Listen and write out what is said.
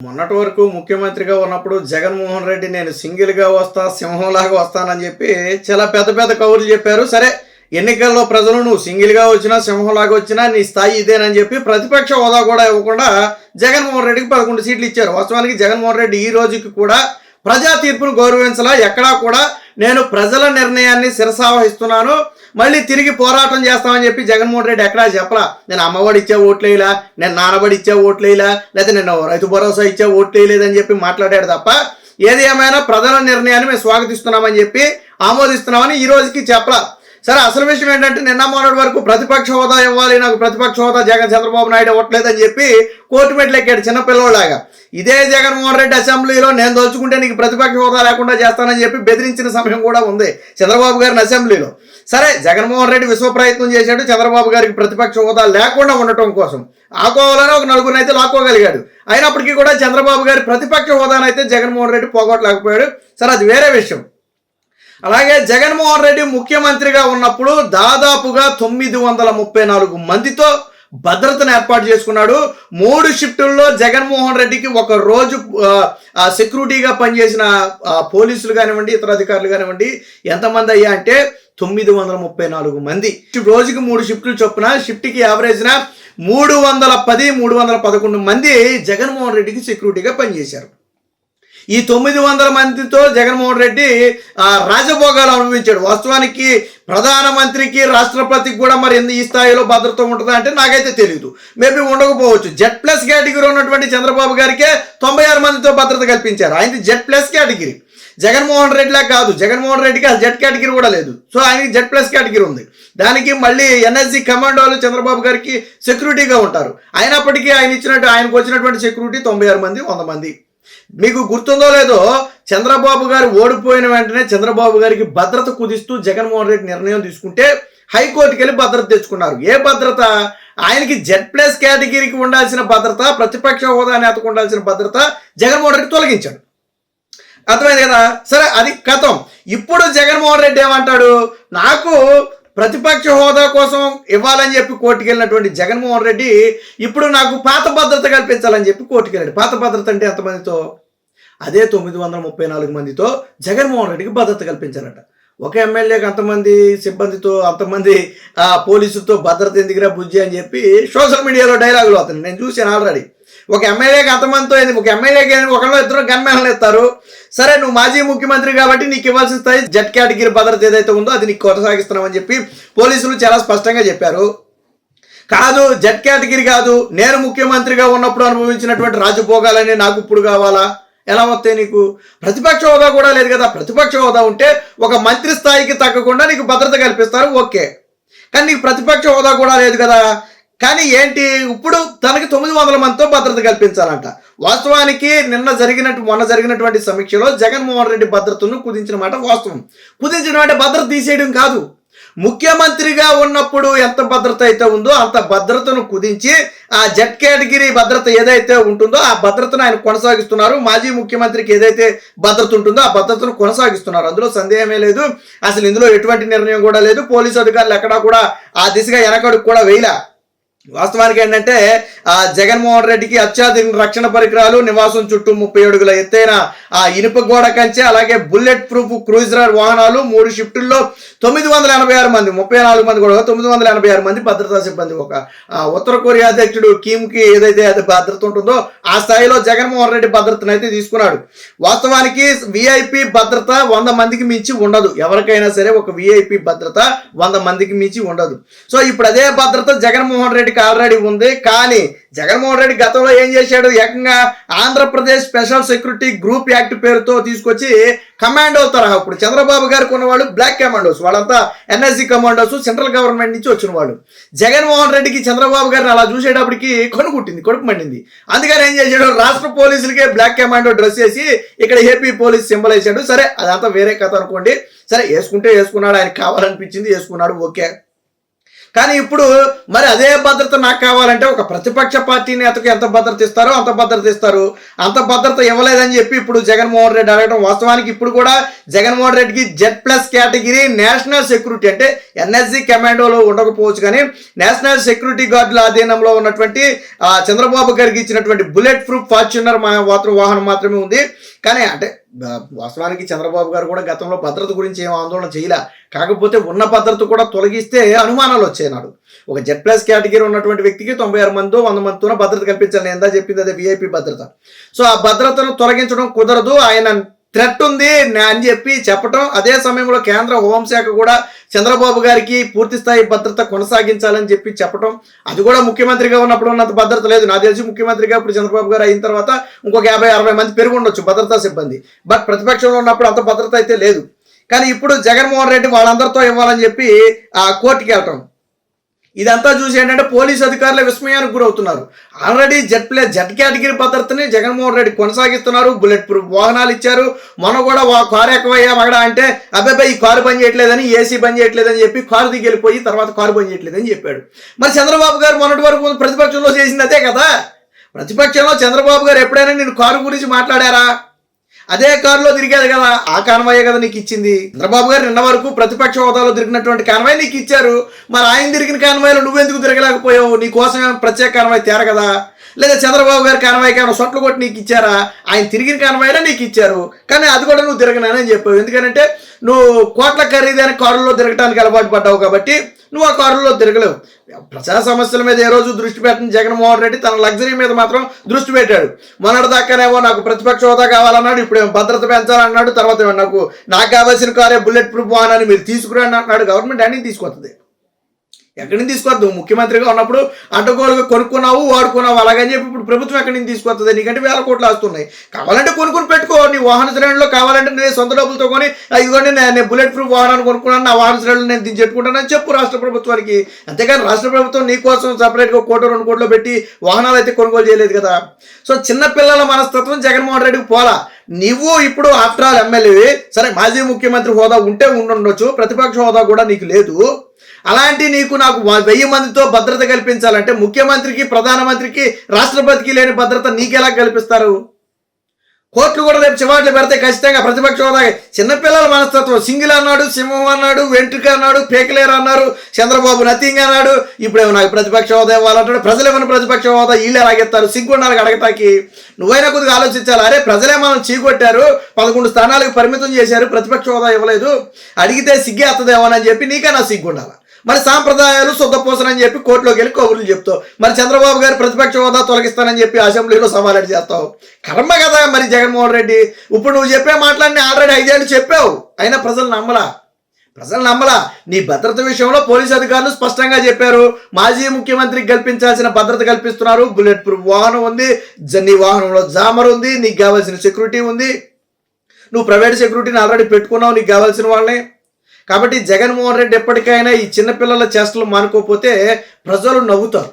మొన్నటి వరకు ముఖ్యమంత్రిగా ఉన్నప్పుడు జగన్మోహన్ రెడ్డి నేను సింగిల్గా వస్తా సింహంలాగా వస్తానని చెప్పి చాలా పెద్ద పెద్ద కబుర్లు చెప్పారు. సరే, ఎన్నికల్లో ప్రజలు నువ్వు సింగిల్గా వచ్చినా సింహంలాగా వచ్చినా నీ స్థాయి ఇదేనని చెప్పి ప్రతిపక్ష హోదా కూడా ఇవ్వకుండా జగన్మోహన్ రెడ్డికి 11 సీట్లు ఇచ్చారు. వాస్తవానికి జగన్మోహన్ రెడ్డి ఈ రోజుకి కూడా ప్రజా తీర్పును గౌరవించలా, ఎక్కడా కూడా నేను ప్రజల నిర్ణయాన్ని శిరసావహిస్తున్నాను, మళ్ళీ తిరిగి పోరాటం చేస్తామని చెప్పి జగన్మోహన్ రెడ్డి ఎక్కడా చెప్పలా. నేను అమ్మఒడి ఇచ్చే ఓట్లేలా, నేను నానబడి ఇచ్చే ఓట్లేలా, లేకపోతే నేను రైతు భరోసా ఇచ్చే ఓట్లేదని చెప్పి మాట్లాడాడు తప్ప ఏది ఏమైనా ప్రజల నిర్ణయాన్ని మేము స్వాగతిస్తున్నామని చెప్పి ఆమోదిస్తున్నామని ఈ రోజుకి చెప్పలా. సరే, అసలు విషయం ఏంటంటే నిన్న మొన్నటి వరకు ప్రతిపక్ష హోదా ఇవ్వాలి, నాకు ప్రతిపక్ష హోదా చంద్రబాబు నాయుడు ఇవ్వట్లేదని చెప్పి కోర్టు మెట్లు ఎక్కాడు చిన్నపిల్లలాగా. ఇదే జగన్మోహన్ రెడ్డి అసెంబ్లీలో నేను దోచుకుంటే నీకు ప్రతిపక్ష హోదా లేకుండా చేస్తానని చెప్పి బెదిరించిన సమయం కూడా ఉంది చంద్రబాబు గారిని అసెంబ్లీలో. సరే, జగన్మోహన్ రెడ్డి విశ్వ ప్రయత్నం చేశాడు చంద్రబాబు గారికి ప్రతిపక్ష హోదా లేకుండా ఉండటం కోసం. ఆకోవాలని ఒక నలుగురిని అయితే లాక్కోగలిగాడు. అయినప్పటికీ కూడా చంద్రబాబు గారి ప్రతిపక్ష హోదానైతే జగన్మోహన్ రెడ్డి పోగొట్టలేకపోయాడు. సరే, అది వేరే విషయం. అలాగే జగన్మోహన్ రెడ్డి ముఖ్యమంత్రిగా ఉన్నప్పుడు దాదాపుగా 934 మందితో భద్రతను ఏర్పాటు చేసుకున్నాడు. 3 షిఫ్టుల్లో జగన్మోహన్ రెడ్డికి ఒక రోజు సెక్యూరిటీగా పనిచేసిన పోలీసులు కానివ్వండి, ఇతర అధికారులు కానివ్వండి ఎంతమంది అయ్యా అంటే 934 మంది. రోజుకి 3 షిఫ్టులు చొప్పున షిఫ్ట్కి యావరేజ్న 310, 311 మంది జగన్మోహన్ రెడ్డికి సెక్యూరిటీగా పనిచేశారు. ఈ 900 మందితో జగన్మోహన్ రెడ్డి రాజభోగాలు అనుభవించాడు. వాస్తవానికి ప్రధానమంత్రికి, రాష్ట్రపతికి కూడా మరి ఈ స్థాయిలో భద్రత ఉంటుందా అంటే నాకైతే తెలియదు. మేబీ ఉండకపోవచ్చు. Z+ కేటగిరీ ఉన్నటువంటి చంద్రబాబు గారికే 96 మందితో భద్రత కల్పించారు. ఆయనది Z+ కేటగిరీ. జగన్మోహన్ రెడ్డిలా కాదు. జగన్మోహన్ రెడ్డికి ఆ Z కేటగిరీ కూడా లేదు. సో ఆయనకి Z+ కేటగిరీ ఉంది. దానికి మళ్ళీ NSG కమాండోలు చంద్రబాబు గారికి సెక్యూరిటీగా ఉంటారు. అయినప్పటికీ ఆయనకు వచ్చినటువంటి సెక్యూరిటీ 96 మంది, 100 మంది. మీకు గుర్తుందో లేదో, చంద్రబాబు గారు ఓడిపోయిన వెంటనే చంద్రబాబు గారికి భద్రత కుదిస్తూ జగన్మోహన్ రెడ్డి నిర్ణయం తీసుకుంటే హైకోర్టుకి వెళ్ళి భద్రత తెచ్చుకున్నారు. ఏ భద్రత? ఆయనకి Z+ కేటగిరీకి ఉండాల్సిన భద్రత, ప్రతిపక్ష హోదా నేతకు ఉండాల్సిన భద్రత జగన్మోహన్ రెడ్డి తొలగించాడు. అర్థమైంది కదా? సరే, అది కథం. ఇప్పుడు జగన్మోహన్ రెడ్డి ఏమంటాడు, నాకు ప్రతిపక్ష హోదా కోసం ఇవ్వాలని చెప్పి కోర్టుకు వెళ్ళినటువంటి జగన్మోహన్ రెడ్డి ఇప్పుడు నాకు పాత భద్రత కల్పించాలని చెప్పి కోర్టుకు వెళ్ళాడు. పాత భద్రత అంటే ఎంతమందితో? అదే 934 మందితో జగన్మోహన్ రెడ్డికి భద్రత కల్పించారట. ఒక ఎమ్మెల్యేకి అంతమంది సిబ్బందితో, అంతమంది పోలీసులతో భద్రత ఎందుకురా బుజ్జి అని చెప్పి సోషల్ మీడియాలో డైలాగులు అవుతుంది. నేను చూశాను ఆల్రెడీ. ఒక ఎమ్మెల్యేకి అంతమందితో ఏంది? ఒక ఎమ్మెల్యేకి ఒకళ్ళు ఇద్దరు గన్మెన్లు ఇస్తారు. సరే, నువ్వు మాజీ ముఖ్యమంత్రి కాబట్టి నీకు ఇవ్వాల్సిన స్థాయి Z కేటగిరీ భద్రత ఏదైతే ఉందో అది నీకు కొనసాగిస్తున్నామని చెప్పి పోలీసులు చాలా స్పష్టంగా చెప్పారు. కాదు, Z కేటగిరీ కాదు, నేను ముఖ్యమంత్రిగా ఉన్నప్పుడు అనుభవించినటువంటి రాజభోగాలన్నీ నాకు ఇప్పుడు కావాలా? ఎలా వస్తాయి నీకు? ప్రతిపక్ష హోదా కూడా లేదు కదా. ప్రతిపక్ష హోదా ఉంటే ఒక మంత్రి స్థాయికి తగ్గకుండా నీకు భద్రత కల్పిస్తారు, ఓకే. కానీ నీకు ప్రతిపక్ష హోదా కూడా లేదు కదా. కానీ ఏంటి, ఇప్పుడు తనకి 900 మందితో భద్రత కల్పించాలంట. వాస్తవానికి మొన్న జరిగినటువంటి సమీక్షలో జగన్మోహన్ రెడ్డి భద్రతను కుదించిన మాట వాస్తవం. కుదించడం అంటే భద్రత తీసేయడం కాదు. ముఖ్యమంత్రిగా ఉన్నప్పుడు ఎంత భద్రత అయితే ఉందో అంత భద్రతను కుదించి ఆ Z కేటగిరీ భద్రత ఏదైతే ఉంటుందో ఆ భద్రతను ఆయన కొనసాగిస్తున్నారు. మాజీ ముఖ్యమంత్రికి ఏదైతే భద్రత ఉంటుందో ఆ భద్రతను కొనసాగిస్తున్నారు. అందులో సందేహమే లేదు. అసలు ఇందులో ఎటువంటి నిర్ణయం కూడా లేదు. పోలీసు అధికారులు ఎక్కడా కూడా ఆ దిశగా వెనకడుగు కూడా వేయలే. వాస్తవానికి ఏంటంటే జగన్మోహన్ రెడ్డికి అత్యాధునిక రక్షణ పరికరాలు, నివాసం చుట్టూ 30 అడుగుల ఎత్తైన ఇనుప గోడ కంచె, అలాగే బుల్లెట్ ప్రూఫ్ క్రూజర్ వాహనాలు, 3 షిఫ్టుల్లో 986 మంది, 34 మంది కూడా 986 మంది భద్రతా సిబ్బంది. ఒక ఉత్తర కొరియా అధ్యక్షుడు కిమ్కి ఏదైతే అది భద్రత ఉంటుందో ఆ స్థాయిలో జగన్మోహన్ రెడ్డి భద్రతను అయితే తీసుకున్నాడు. వాస్తవానికి VIP భద్రత 100 మందికి మించి ఉండదు. ఎవరికైనా సరే ఒక VIP భద్రత 100 మందికి మించి ఉండదు. సో ఇప్పుడు అదే భద్రత జగన్మోహన్ రెడ్డికి ఆల్రెడీ ఉంది. కానీ జగన్మోహన్ రెడ్డి గతంలో ఏం చేశాడు, ఏకంగా Andhra Pradesh special security group act పేరుతో తీసుకొచ్చి కమాండో తరహా, ఇప్పుడు చంద్రబాబు గారికి ఉన్నవాళ్ళు బ్లాక్ కమాండోస్, వాళ్ళంతా NSG కమాండోస్, సెంట్రల్ గవర్నమెంట్ నుంచి వచ్చిన వాళ్ళు. జగన్మోహన్ రెడ్డికి చంద్రబాబు గారిని అలా చూసేటప్పటికి కడుపు మండింది. అందుకని ఏం చేశాడు, రాష్ట్ర పోలీసులకే బ్లాక్ కమాండో డ్రెస్ వేసి ఇక్కడ ఏపీ పోలీస్ సింబల్ వేసాడు. సరే, అదంతా వేరే కథ అనుకోండి. సరే, వేసుకుంటే వేసుకున్నాడు, ఆయనకు కావాలనిపించింది వేసుకున్నాడు, ఓకే. కానీ ఇప్పుడు మరి అదే భద్రత నాకు కావాలంటే ఒక ప్రతిపక్ష పార్టీ నేతకు ఎంత భద్రత ఇస్తారో అంత భద్రత ఇస్తారు. అంత భద్రత ఇవ్వలేదని చెప్పి ఇప్పుడు జగన్మోహన్ రెడ్డి అడగడం వాస్తవానికి ఇప్పుడు కూడా జగన్మోహన్ రెడ్డికి Z+ కేటగిరీ నేషనల్ సెక్యూరిటీ అంటే NSG కమాండోలో ఉండకపోవచ్చు, కానీ నేషనల్ సెక్యూరిటీ గార్డుల అధీనంలో ఉన్నటువంటి చంద్రబాబు గారికి ఇచ్చినటువంటి బుల్లెట్ ప్రూఫ్ ఫార్చ్యూనర్ వాహనం మాత్రమే ఉంది. కానీ అంటే వాస్తవానికి చంద్రబాబు గారు కూడా గతంలో భద్రత గురించి ఏం ఆందోళన చేయలే. కాకపోతే ఉన్న భద్రత కూడా తొలగిస్తే అనుమానాలు వచ్చేనాడు. ఒక Z+ కేటగిరీ ఉన్నటువంటి వ్యక్తికి 96 మంది 100 మందితో భద్రత కల్పించాలి. నేను ఎంత చెప్పింది అదే VIP భద్రత. సో ఆ భద్రతను తొలగించడం కుదరదు, ఆయన థ్రెట్ ఉంది అని చెప్పి చెప్పటం. అదే సమయంలో కేంద్ర హోంశాఖ కూడా చంద్రబాబు గారికి పూర్తి స్థాయి భద్రత కొనసాగించాలని చెప్పి చెప్పటం. అది కూడా ముఖ్యమంత్రిగా ఉన్నప్పుడు ఉన్నంత భద్రత లేదు. నాకు తెలిసి ముఖ్యమంత్రిగా ఇప్పుడు చంద్రబాబు గారు అయిన తర్వాత ఇంకొక 50-60 మంది పెరుగు ఉండొచ్చు భద్రతా సిబ్బంది. బట్ ప్రతిపక్షంలో ఉన్నప్పుడు అంత భద్రత అయితే లేదు. కానీ ఇప్పుడు జగన్మోహన్ రెడ్డి వాళ్ళందరితో ఇవ్వాలని చెప్పి ఆ కోర్టుకి వెళ్ళటం, ఇదంతా చూసి ఏంటంటే పోలీసు అధికారులు విస్మయానికి గురవుతున్నారు. ఆల్రెడీ Z కేటగిరీ భద్రతని జగన్మోహన్ రెడ్డి కొనసాగిస్తున్నారు. బుల్లెట్ ప్రూఫ్ వాహనాలు ఇచ్చారు. మొన్న కూడా కారు ఎక్కువయ్యా మగడా అంటే అబ్బాయి ఈ కారు పని చేయట్లేదని, ఏసీ పని చేయట్లేదని చెప్పి కారు దిగి వెళ్ళిపోయి తర్వాత కారు పని చేయట్లేదని చెప్పాడు. మరి చంద్రబాబు గారు మొన్నటి వరకు ప్రతిపక్షంలో చేసింది అదే కదా. ప్రతిపక్షంలో చంద్రబాబు గారు ఎప్పుడైనా నేను కారు గురించి మాట్లాడారా? అదే కారులో తిరిగారు కదా, ఆ కాన్వాయే కదా నీకు ఇచ్చింది. చంద్రబాబు గారు నిన్న వరకు ప్రతిపక్ష హోదాలో తిరిగినటువంటి కాన్వాయ్ నీకు ఇచ్చారు. మరి ఆయన తిరిగిన కాన్వాయ్లో నువ్వెందుకు తిరగలేకపోయావు? నీ కోసం ప్రత్యేక కాన్వాయ్ తేర కదా. లేదా చంద్రబాబు గారి కాన్వాయ్కి ఏమైనా సొట్లు కొట్టి నీకు ఇచ్చారా? ఆయన తిరిగిన కాన్వాయ్లో నీకు ఇచ్చారు, కానీ అది కూడా నువ్వు తిరగనని చెప్పావు. ఎందుకంటే నువ్వు కోట్ల ఖరీదైన కారులో తిరగడానికి అలవాటు పడ్డావు కాబట్టి నువ్వు ఆ కారులో తిరగలేవు. ప్రజా సమస్యల మీద ఏ రోజు దృష్టి పెట్టిన జగన్మోహన్ రెడ్డి తన లగ్జరీ మీద మాత్రం దృష్టి పెట్టాడు. మొన్నటి దాకానేమో నాకు ప్రతిపక్ష హోదా కావాలన్నాడు, ఇప్పుడు ఏమో భద్రత పెంచాలన్నాడు, తర్వాత ఏమో నాకు కావాల్సిన కారే బుల్లెట్ ప్రూఫ్ వాహనాన్ని మీరు తీసుకురండి అంటున్నాడు. గవర్నమెంట్ అన్ని తీసుకొస్తుంది. ఎక్కడి నుంచి తీసుకొద్దు? ముఖ్యమంత్రిగా ఉన్నప్పుడు అడ్డగోలుగా కొనుక్కున్నావు, వాడుకున్నావు, అలాగని చెప్పి ఇప్పుడు ప్రభుత్వం ఎక్కడి నుంచి తీసుకొస్తుంది? నీకంటే 1000 కోట్లు వస్తున్నాయి. కావాలంటే కొనుక్కుని పెట్టుకో. నీ వాహన శ్రేణిలో కావాలంటే నేను సొంత డబ్బులతో కొని ఇదిగోండి నేను బుల్లెట్ ప్రూఫ్ వాహనాన్ని కొనుక్కున్నాను, నా వాహన శ్రేణులు నేను దీన్ని చెప్పుకుంటానని చెప్పు రాష్ట్ర ప్రభుత్వానికి. అంతేగాని రాష్ట్ర ప్రభుత్వం నీ కోసం సపరేట్గా 1 కోటి 2 కోట్లు పెట్టి వాహనాలు అయితే కొనుగోలు చేయలేదు కదా. సో చిన్నపిల్లల మనస్తత్వం జగన్మోహన్ రెడ్డికి పోలా. నువ్వు ఇప్పుడు ఆఫ్టర్ ఆల్ ఎమ్మెల్యే, సరే మాజీ ముఖ్యమంత్రి హోదా ఉంటే ఉండొచ్చు, ప్రతిపక్ష హోదా కూడా నీకు లేదు. అలాంటి నాకు 1000 మందితో భద్రత కల్పించాలంటే ముఖ్యమంత్రికి, ప్రధానమంత్రికి, రాష్ట్రపతికి లేని భద్రత నీకెలా కల్పిస్తారు? కోర్టులు కూడా రేపు చివాట్లు పెడితే ఖచ్చితంగా ప్రతిపక్ష హోదా. చిన్నపిల్లల మనస్తత్వం. సింగిల్ అన్నాడు, సింహం అన్నాడు, వెంట్రుక అన్నాడు, పేకలేరు అన్నారు, చంద్రబాబు నథింగ్ అన్నాడు, ఇప్పుడేమో నాకు ప్రతిపక్ష హోదా ఇవ్వాలంటాడు. ప్రజలు ఏమైనా ప్రతిపక్ష హోదా వీళ్ళు ఎలాగెత్తారు? సిగ్గుండాలి అడగటానికి. నువ్వైనా కొద్దిగా ఆలోచించాలి. అరే ప్రజలే మనం చీకొట్టారు, 11 స్థానాలకు పరిమితం చేశారు, ప్రతిపక్ష హోదా ఇవ్వలేదు, అడిగితే సిగ్గే ఎత్తదేమోనని చెప్పి నీకైనా సిగ్గుండాలి. మరి సాంప్రదాయాలు శుద్ధపోసనని చెప్పి కోర్టులోకి వెళ్ళి కబుర్లు చెప్తావు. మరి చంద్రబాబు గారు ప్రతిపక్ష హోదా తొలగిస్తానని చెప్పి అసెంబ్లీలో సవాలు చేస్తావు. కర్మ కదా మరి జగన్మోహన్ రెడ్డి. ఇప్పుడు నువ్వు చెప్పే మాటలన్నీ ఆల్రెడీ 5 ఏళ్ళు చెప్పావు, అయినా ప్రజలు నమ్మలా. నీ భద్రత విషయంలో పోలీసు అధికారులు స్పష్టంగా చెప్పారు. మాజీ ముఖ్యమంత్రికి కల్పించాల్సిన భద్రత కల్పిస్తున్నారు. బుల్లెట్ ప్రూఫ్ వాహనం ఉంది, నీ వాహనంలో జామర్ ఉంది, నీకు కావాల్సిన సెక్యూరిటీ ఉంది. నువ్వు ప్రైవేట్ సెక్యూరిటీని ఆల్రెడీ పెట్టుకున్నావు నీకు కావాల్సిన వాళ్ళని. కాబట్టి జగన్మోహన్ రెడ్డి ఎప్పటికైనా ఈ చిన్నపిల్లల చేష్టలు మానుకోకపోతే ప్రజలు నవ్వుతారు.